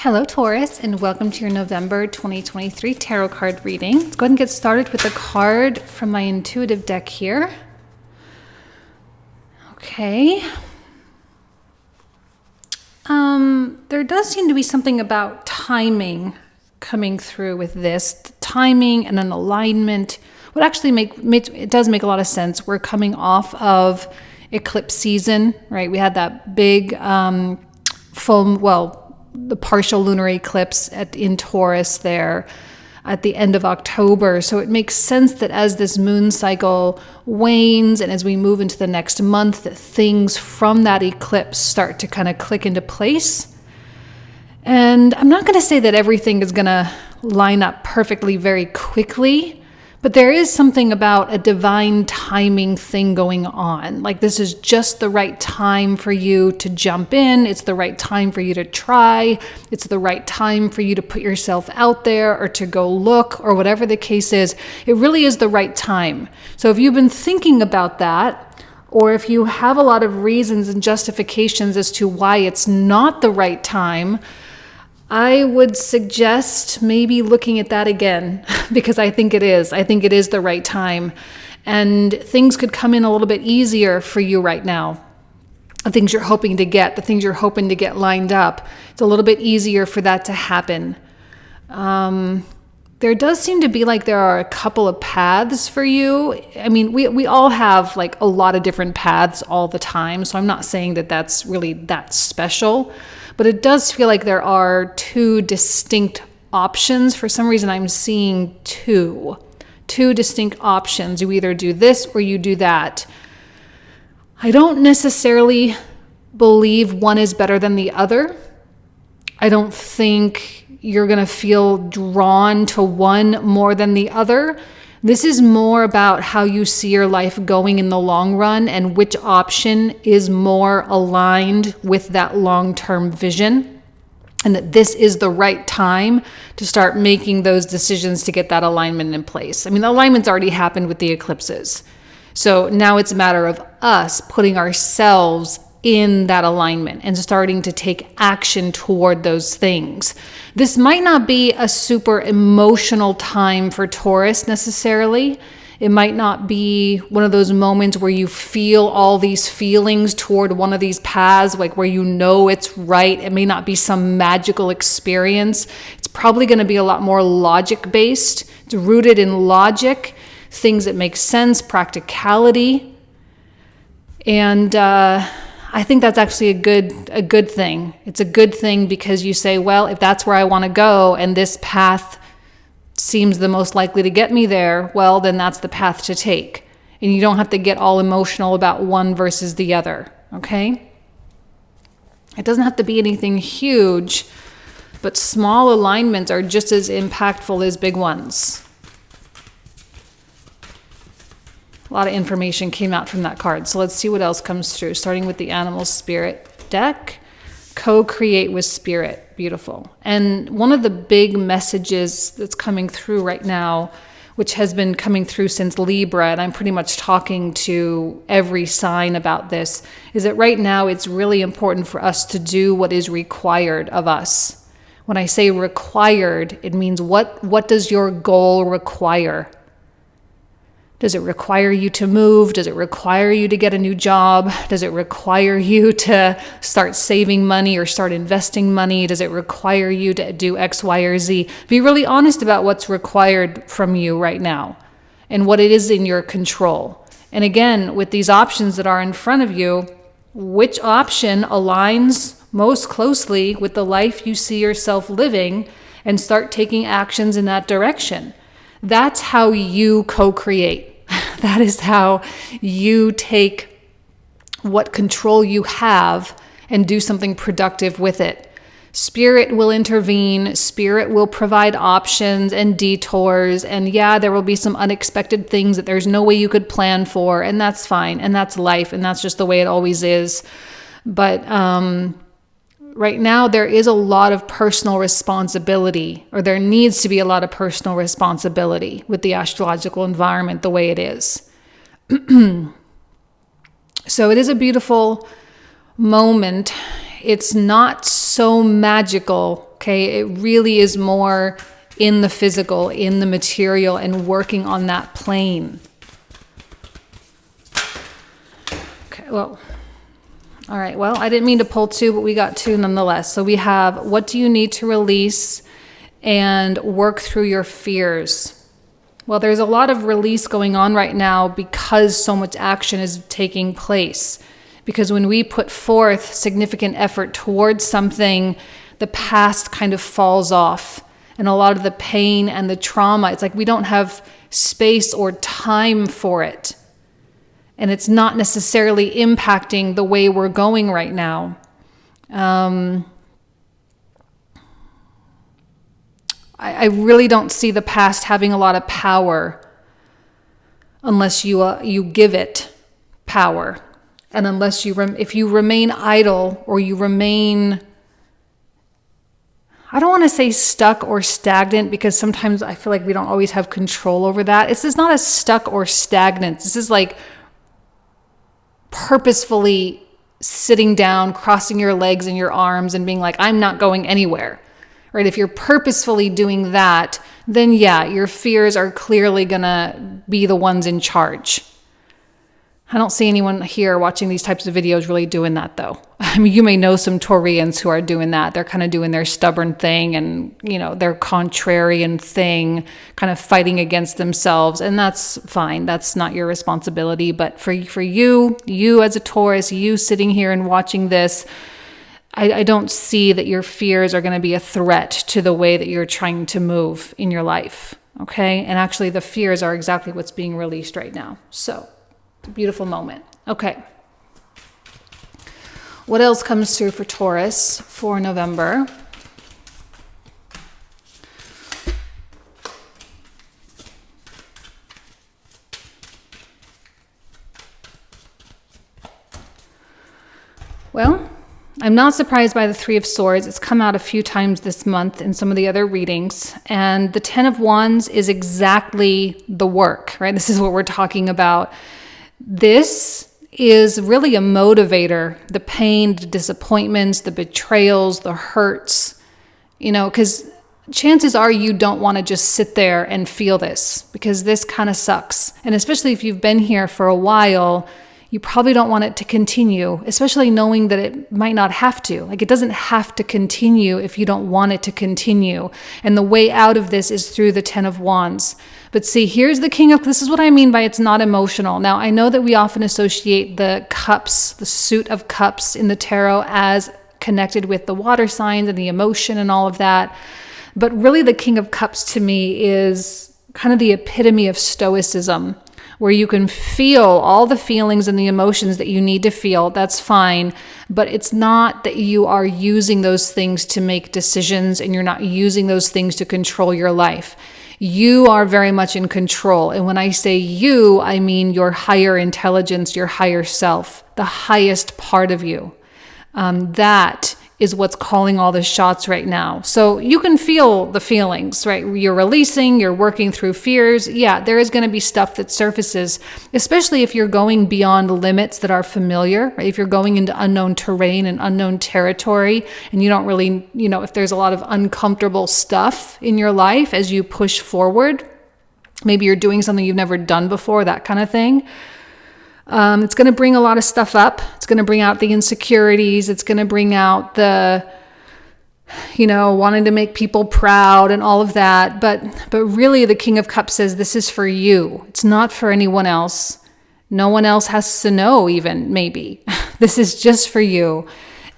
Hello, Taurus, and welcome to your November 2023 tarot card reading. Let's go ahead and get started with a card from my intuitive deck here. Okay. There does seem to be something about timing coming through with this. Timing and an alignment would actually it does make a lot of sense. We're coming off of eclipse season, right? We had that big the partial lunar eclipse in Taurus there at the end of October. So it makes sense that as this moon cycle wanes and as we move into the next month, that things from that eclipse start to kind of click into place. And I'm not going to say that everything is going to line up perfectly very quickly, but there is something about a divine timing thing going on. Like this is just the right time for you to jump in. It's the right time for you to try. It's the right time for you to put yourself out there or to go look or whatever the case is. It really is the right time. So if you've been thinking about that, or if you have a lot of reasons and justifications as to why it's not the right time, I would suggest maybe looking at that again, because I think it is. I think it is the right time. And things could come in a little bit easier for you right now. The things you're hoping to get, the things you're hoping to get lined up. It's a little bit easier for that to happen. There does seem to be like there are a couple of paths for you. I mean, we all have like a lot of different paths all the time. So I'm not saying that that's really that special. But it does feel like there are two distinct options. For some reason, I'm seeing two distinct options. You either do this or you do that. I don't necessarily believe one is better than the other. I don't think you're going to feel drawn to one more than the other. This is more about how you see your life going in the long run and which option is more aligned with that long-term vision, and that this is the right time to start making those decisions to get that alignment in place. I mean, the alignment's already happened with the eclipses. So now it's a matter of us putting ourselves in that alignment and starting to take action toward those things. This might not be a super emotional time for Taurus necessarily. It might not be one of those moments where you feel all these feelings toward one of these paths, like where you know it's right. It may not be some magical experience. It's probably going to be a lot more logic-based. It's rooted in logic, things that make sense, practicality. And I think that's actually a good thing. It's a good thing because you say, well, if that's where I want to go and this path seems the most likely to get me there, well, then that's the path to take. And you don't have to get all emotional about one versus the other, okay? It doesn't have to be anything huge, but small alignments are just as impactful as big ones. A lot of information came out from that card. So let's see what else comes through. Starting with the Animal Spirit deck. Co-create with Spirit. Beautiful. And one of the big messages that's coming through right now, which has been coming through since Libra, and I'm pretty much talking to every sign about this, is that right now it's really important for us to do what is required of us. When I say required, it means what does your goal require? Does it require you to move? Does it require you to get a new job? Does it require you to start saving money or start investing money? Does it require you to do X, Y, or Z? Be really honest about what's required from you right now and what it is in your control. And again, with these options that are in front of you, which option aligns most closely with the life you see yourself living, and start taking actions in that direction. That's how you co-create. That is how you take what control you have and do something productive with it. Spirit will intervene. Spirit will provide options and detours. And yeah, there will be some unexpected things that there's no way you could plan for. And that's fine. And that's life. And that's just the way it always is. But right now, there is a lot of personal responsibility, or there needs to be a lot of personal responsibility with the astrological environment the way it is. So it is a beautiful moment. It's not so magical Okay, it really is more in the physical, in the material, and working on that plane. Okay, well, all right, well, I didn't mean to pull 2, but we got 2 nonetheless. So we have, what do you need to release and work through your fears? Well, there's a lot of release going on right now because so much action is taking place. Because when we put forth significant effort towards something, the past kind of falls off. And a lot of the pain and the trauma, it's like we don't have space or time for it. And it's not necessarily impacting the way we're going right now. I really don't see the past having a lot of power unless you give it power. And unless if you remain idle or you remain, I don't want to say stuck or stagnant, because sometimes I feel like we don't always have control over that. This is not a stuck or stagnant. This is like purposefully sitting down, crossing your legs and your arms and being like, I'm not going anywhere. Right? If you're purposefully doing that, then yeah, your fears are clearly gonna be the ones in charge. I don't see anyone here watching these types of videos really doing that though. I mean, you may know some Taurians who are doing that. They're kind of doing their stubborn thing and, their contrarian thing, kind of fighting against themselves. And that's fine. That's not your responsibility. But for you as a Taurus, you sitting here and watching this, I don't see that your fears are going to be a threat to the way that you're trying to move in your life. Okay. And actually the fears are exactly what's being released right now. So it's a beautiful moment. Okay. What else comes through for Taurus for November? Well, I'm not surprised by the 3 of Swords. It's come out a few times this month in some of the other readings. And the 10 of Wands is exactly the work, right? This is what we're talking about. This is really a motivator. The pain, the disappointments, the betrayals, the hurts, because chances are you don't want to just sit there and feel this, because this kind of sucks. And especially if you've been here for a while, you probably don't want it to continue, especially knowing that it might not have to. Like, it doesn't have to continue if you don't want it to continue. And the way out of this is through the 10 of Wands. But see, here's the King of, this is what I mean by it's not emotional. Now, I know that we often associate the cups, the suit of cups in the tarot as connected with the water signs and the emotion and all of that. But really the King of Cups to me is kind of the epitome of stoicism, where you can feel all the feelings and the emotions that you need to feel. That's fine. But it's not that you are using those things to make decisions, and you're not using those things to control your life. You are very much in control. And when I say you, I mean your higher intelligence, your higher self, the highest part of you. That is what's calling all the shots right now. So you can feel the feelings, right? You're releasing, you're working through fears. Yeah, there is going to be stuff that surfaces, especially if you're going beyond limits that are familiar, right? If you're going into unknown terrain and unknown territory, and you don't really, if there's a lot of uncomfortable stuff in your life as you push forward, maybe you're doing something you've never done before, that kind of thing. It's going to bring a lot of stuff up. It's going to bring out the insecurities. It's going to bring out the, wanting to make people proud and all of that. But really the King of Cups says this is for you. It's not for anyone else. No one else has to know even, maybe. This is just for you.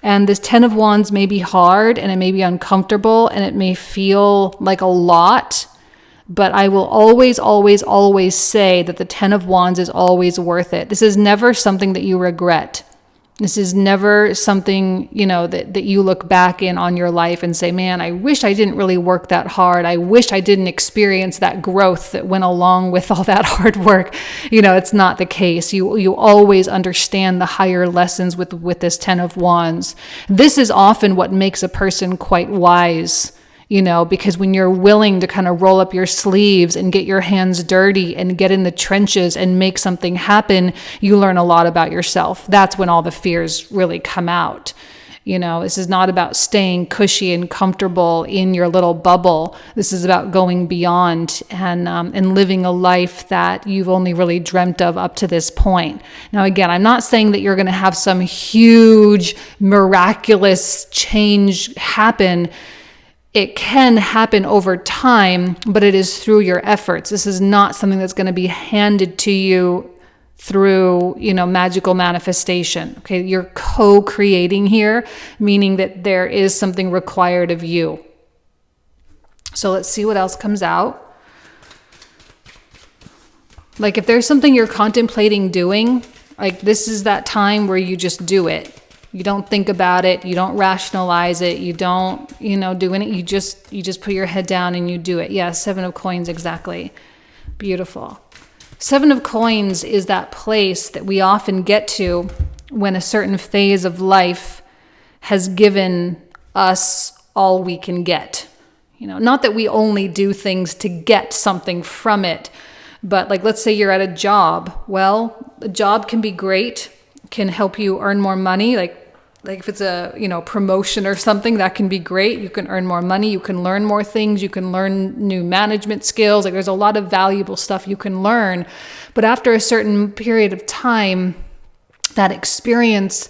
And this 10 of Wands may be hard, and it may be uncomfortable, and it may feel like a lot. But I will always, always, always say that the 10 of Wands is always worth it. This is never something that you regret. This is never something, that you look back on your life and say, man, I wish I didn't really work that hard. I wish I didn't experience that growth that went along with all that hard work. It's not the case. You always understand the higher lessons with this 10 of Wands. This is often what makes a person quite wise. Because when you're willing to kind of roll up your sleeves and get your hands dirty and get in the trenches and make something happen, you learn a lot about yourself. That's when all the fears really come out. This is not about staying cushy and comfortable in your little bubble. This is about going beyond and living a life that you've only really dreamt of up to this point. Now, again, I'm not saying that you're going to have some huge, miraculous change happen. It can happen over time, but it is through your efforts. This is not something that's going to be handed to you through, magical manifestation. Okay, you're co-creating here, meaning that there is something required of you. So let's see what else comes out. Like if there's something you're contemplating doing, like this is that time where you just do it. You don't think about it. You don't rationalize it. You don't, do anything. You just put your head down and you do it. Yeah, 7 of coins, exactly. Beautiful. 7 of coins is that place that we often get to when a certain phase of life has given us all we can get. Not that we only do things to get something from it, but like let's say you're at a job. Well, a job can be great, can help you earn more money, like if it's a, promotion or something, that can be great. You can earn more money. You can learn more things. You can learn new management skills. Like there's a lot of valuable stuff you can learn. But after a certain period of time, that experience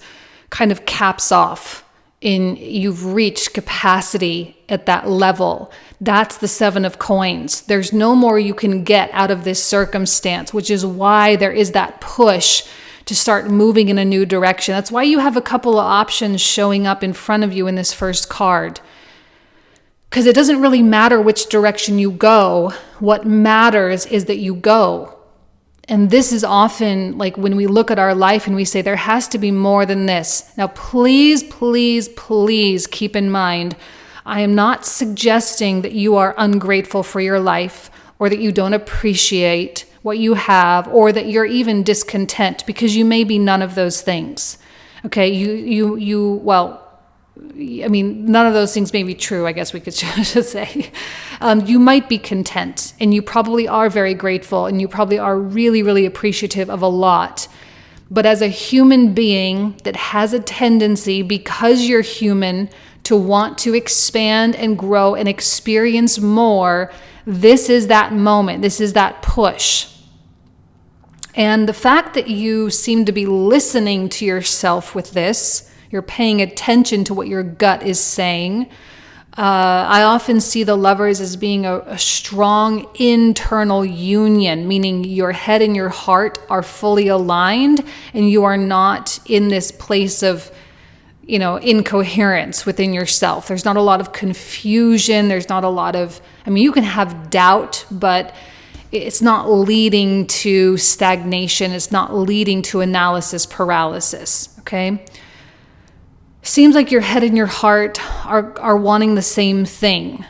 kind of caps off you've reached capacity at that level. That's the 7 of coins. There's no more you can get out of this circumstance, which is why there is that push to start moving in a new direction. That's why you have a couple of options showing up in front of you in this first card. Because it doesn't really matter which direction you go. What matters is that you go. And this is often like when we look at our life and we say there has to be more than this. Now, please, please, please keep in mind, I am not suggesting that you are ungrateful for your life or that you don't appreciate what you have, or that you're even discontent, because you may be none of those things. Okay, none of those things may be true, I guess we could just say. You might be content, and you probably are very grateful, and you probably are really, really appreciative of a lot. But as a human being that has a tendency, because you're human, to want to expand and grow and experience more, this is that moment, this is that push. And the fact that you seem to be listening to yourself with this, you're paying attention to what your gut is saying. I often see the lovers as being a strong internal union, meaning your head and your heart are fully aligned and you are not in this place of, incoherence within yourself. There's not a lot of confusion. There's not a lot of, you can have doubt, but it's not leading to stagnation. It's not leading to analysis paralysis, okay? Seems like your head and your heart are wanting the same thing.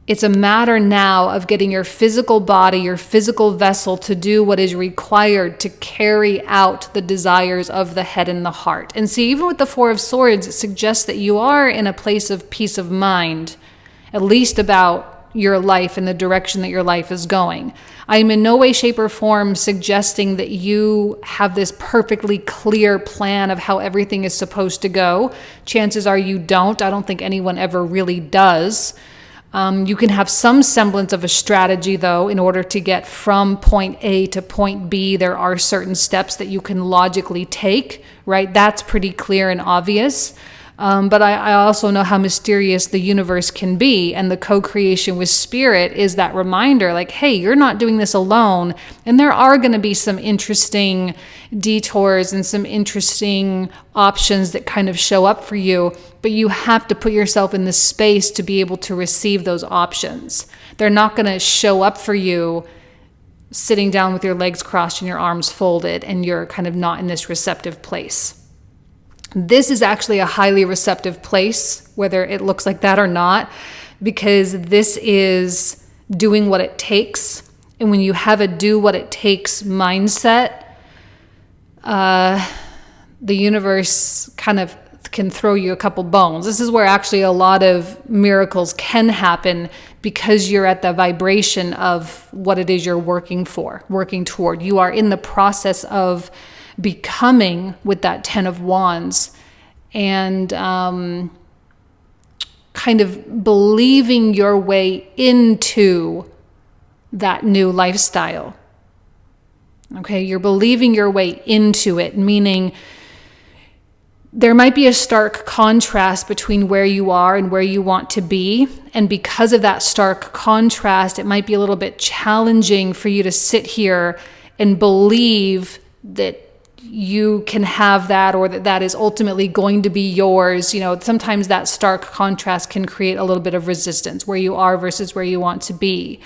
It's a matter now of getting your physical body, your physical vessel to do what is required to carry out the desires of the head and the heart. And see, even with the 4 of Swords, it suggests that you are in a place of peace of mind, at least about your life and the direction that your life is going. I am in no way, shape, or form suggesting that you have this perfectly clear plan of how everything is supposed to go. Chances are you don't. I don't think anyone ever really does. You can have some semblance of a strategy, though, in order to get from point A to point B. There are certain steps that you can logically take, right? That's pretty clear and obvious. But I also know how mysterious the universe can be, and the co-creation with spirit is that reminder, like, hey, you're not doing this alone, and there are going to be some interesting detours and some interesting options that kind of show up for you, but you have to put yourself in the space to be able to receive those options. They're not going to show up for you sitting down with your legs crossed and your arms folded, and you're kind of not in this receptive place. This is actually a highly receptive place, whether it looks like that or not, because this is doing what it takes. And when you have a do what it takes mindset, the universe kind of can throw you a couple bones. This is where actually a lot of miracles can happen, because you're at the vibration of what it is you're working toward. You are in the process of becoming with that 10 of Wands. and kind of believing your way into that new lifestyle. Okay, you're believing your way into it, meaning there might be a stark contrast between where you are and where you want to be. And because of that stark contrast, it might be a little bit challenging for you to sit here and believe that you can have that, or that that is ultimately going to be yours. You know, sometimes that stark contrast can create a little bit of resistance, where you are versus where you want to be.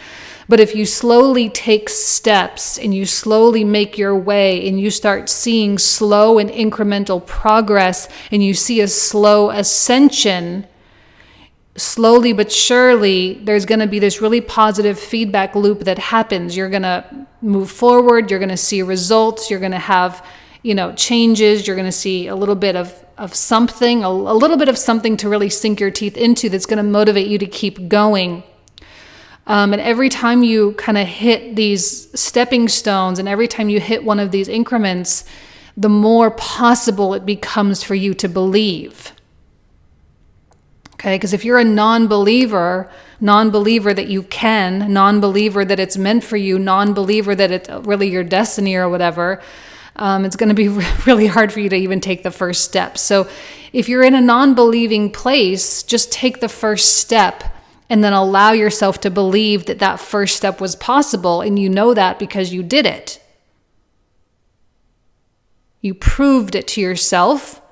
But if you slowly take steps and you slowly make your way and you start seeing slow and incremental progress and you see a slow ascension, slowly but surely, there's going to be this really positive feedback loop that happens. You're going to move forward. You're going to see results. You're going to have, changes. You're going to see a little bit of something, a little bit of something to really sink your teeth into that's going to motivate you to keep going. And every time you kind of hit these stepping stones, and every time you hit one of these increments, the more possible it becomes for you to believe. Okay, because if you're a non-believer that you can, non-believer that it's meant for you, non-believer that it's really your destiny or whatever, it's going to be really hard for you to even take the first step. So if you're in a non-believing place, just take the first step. And then allow yourself to believe that that first step was possible. And you know that because you did it. You proved it to yourself.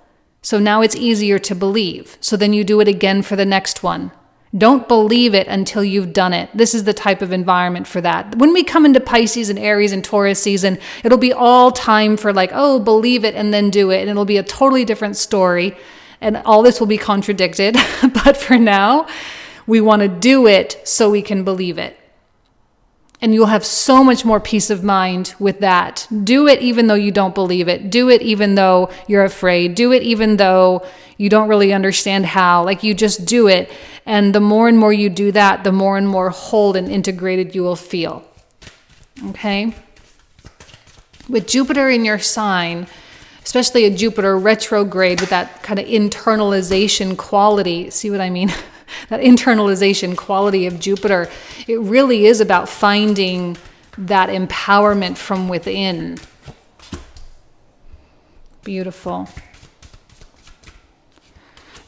So now it's easier to believe. So then you do it again for the next one. Don't believe it until you've done it. This is the type of environment for that. When we come into Pisces and Aries and Taurus season, it'll be all time for believe it and then do it. And it'll be a totally different story. And all this will be contradicted. But for now, we want to do it so we can believe it. And you'll have so much more peace of mind with that. Do it even though you don't believe it. Do it even though you're afraid. Do it even though you don't really understand how. You just do it. And the more and more you do that, the more and more whole and integrated you will feel. Okay? With Jupiter in your sign, especially a Jupiter retrograde with that kind of internalization quality. See what I mean? That internalization quality of Jupiter, it really is about finding that empowerment from within. Beautiful.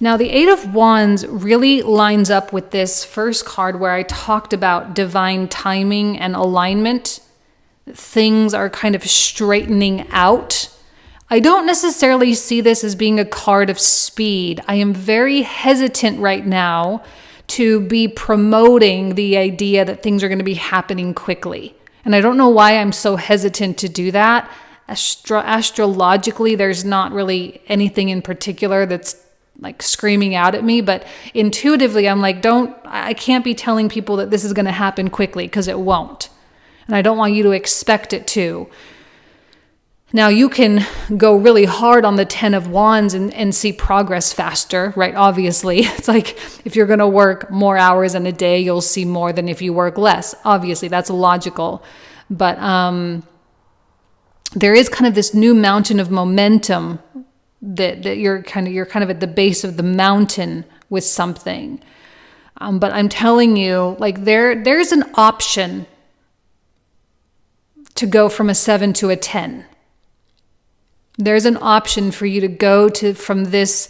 Now, the Eight of Wands really lines up with this first card where I talked about divine timing and alignment. Things are kind of straightening out. I don't necessarily see this as being a card of speed. I am very hesitant right now to be promoting the idea that things are going to be happening quickly. And I don't know why I'm so hesitant to do that. Astrologically, there's not really anything in particular that's screaming out at me, but intuitively I'm I can't be telling people that this is going to happen quickly, because it won't. And I don't want you to expect it to. Now, you can go really hard on the 10 of Wands and see progress faster, right? Obviously, it's if you're going to work more hours in a day, you'll see more than if you work less. Obviously, that's logical. But there is kind of this new mountain of momentum that you're kind of at the base of the mountain with something. But I'm telling you, there's an option to go from a 7 to a 10. There's an option for you to go from this.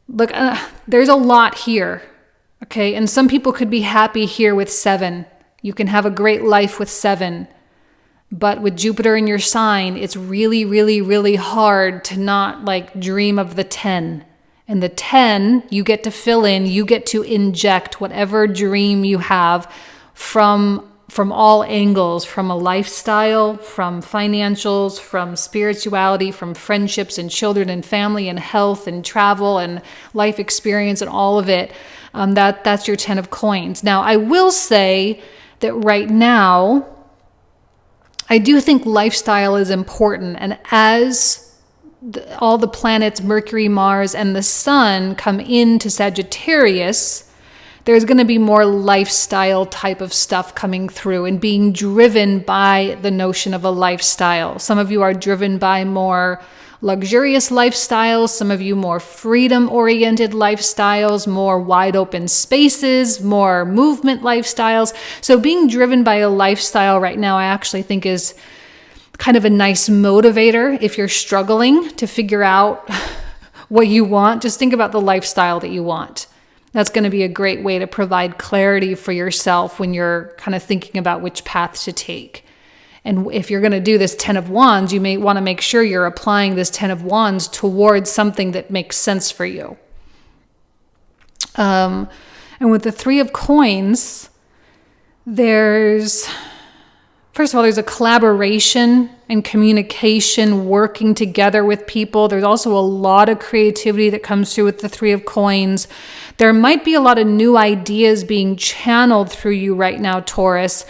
Look, there's a lot here, okay? And some people could be happy here with 7. You can have a great life with 7. But with Jupiter in your sign, it's really, really, really hard to not dream of the 10. And the 10, you get to fill in, you get to inject whatever dream you have from all angles, from a lifestyle, from financials, from spirituality, from friendships and children and family and health and travel and life experience and all of it. That's your 10 of coins. Now, I will say that right now, I do think lifestyle is important. And as all the planets, Mercury, Mars, and the Sun come into Sagittarius, there's going to be more lifestyle type of stuff coming through and being driven by the notion of a lifestyle. Some of you are driven by more luxurious lifestyles, some of you more freedom-oriented lifestyles, more wide open spaces, more movement lifestyles. So being driven by a lifestyle right now, I actually think is kind of a nice motivator if you're struggling to figure out what you want. Just think about the lifestyle that you want. That's going to be a great way to provide clarity for yourself when you're kind of thinking about which path to take. And if you're going to do this 10 of Wands, you may want to make sure you're applying this 10 of Wands towards something that makes sense for you. And with the 3 of Coins, first of all, there's a collaboration and communication, working together with people. There's also a lot of creativity that comes through with the 3 of Coins. There might be a lot of new ideas being channeled through you right now, Taurus.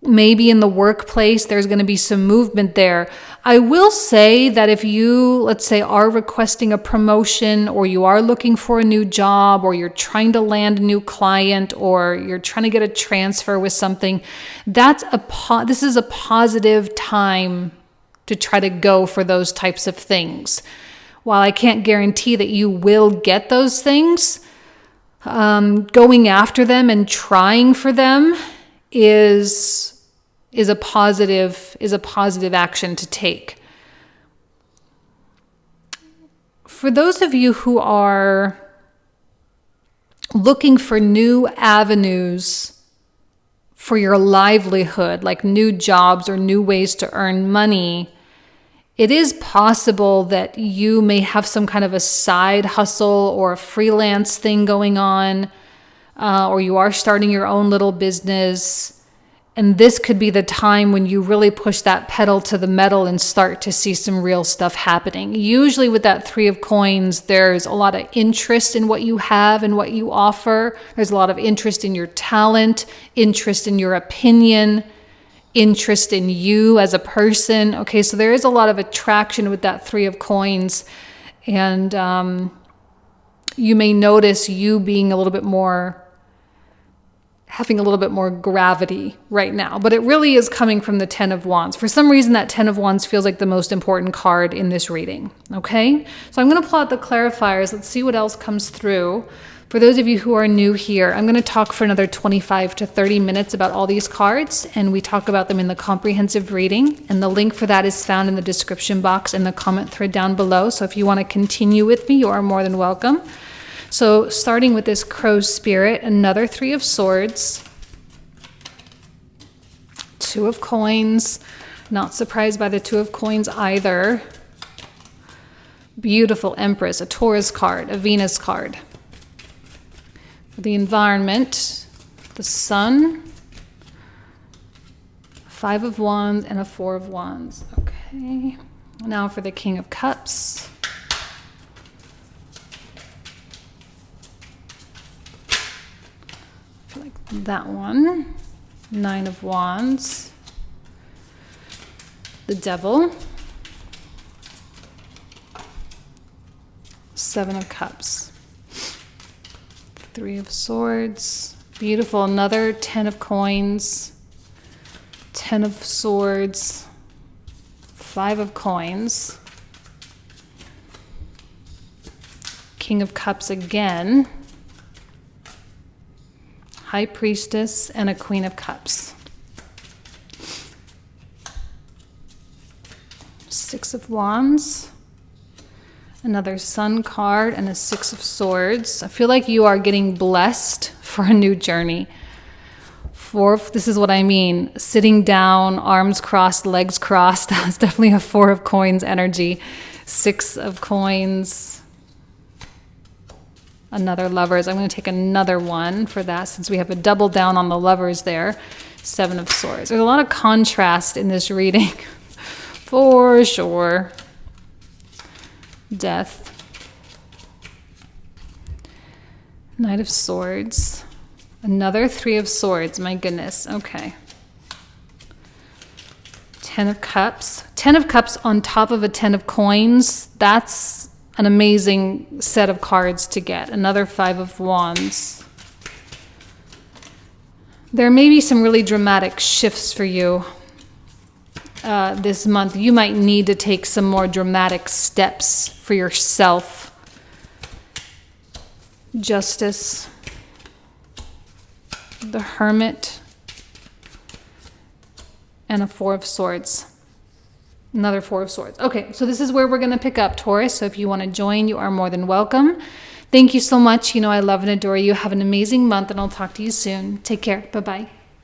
Maybe in the workplace, there's going to be some movement there. I will say that if you, let's say, are requesting a promotion, or you are looking for a new job, or you're trying to land a new client, or you're trying to get a transfer with something, this is a positive time to try to go for those types of things. While I can't guarantee that you will get those things, going after them and trying for them is a positive action to take. For those of you who are looking for new avenues for your livelihood, like new jobs or new ways to earn money, it is possible that you may have some kind of a side hustle or a freelance thing going on, or you are starting your own little business. And this could be the time when you really push that pedal to the metal and start to see some real stuff happening. Usually with that 3 of Coins, there's a lot of interest in what you have and what you offer. There's a lot of interest in your talent, interest in your opinion, interest in you as a person. Okay, so there is a lot of attraction with that 3 of Coins. And you may notice you being having a little bit more gravity right now, but it really is coming from the 10 of Wands. For some reason, that 10 of Wands feels like the most important card in this reading, okay? So I'm going to pull out the clarifiers. Let's see what else comes through. For those of you who are new here, I'm going to talk for another 25 to 30 minutes about all these cards, and we talk about them in the comprehensive reading, and the link for that is found in the description box and the comment thread down below. So if you want to continue with me, you are more than welcome. So starting with this Crow Spirit, another 3 of Swords, 2 of Coins, not surprised by the 2 of Coins either. Beautiful Empress, a Taurus card, a Venus card. For the environment, the Sun, 5 of Wands, and a 4 of Wands. Okay, now for the King of Cups. That one, 9 of Wands, the Devil, 7 of Cups, 3 of Swords, beautiful, another 10 of Coins, 10 of Swords, 5 of Coins, King of Cups again, High Priestess, and a Queen of Cups. 6 of Wands, another Sun card, and a 6 of Swords. I feel like you are getting blessed for a new journey. This is what I mean. Sitting down, arms crossed, legs crossed. That's definitely a 4 of Coins energy. 6 of Coins. Another Lovers. I'm going to take another one for that since we have a double down on the Lovers there. 7 of Swords. There's a lot of contrast in this reading. For sure. Death. Knight of Swords. Another 3 of Swords. My goodness. Okay. 10 of Cups. 10 of Cups on top of a 10 of Coins. That's an amazing set of cards to get. Another 5 of Wands. There may be some really dramatic shifts for you this month. You might need to take some more dramatic steps for yourself. Justice, the Hermit, and a Four of Swords. Another Four of Swords. Okay, so this is where we're going to pick up, Taurus. So if you want to join, you are more than welcome. Thank you so much. You know I love and adore you. Have an amazing month, and I'll talk to you soon. Take care. Bye-bye.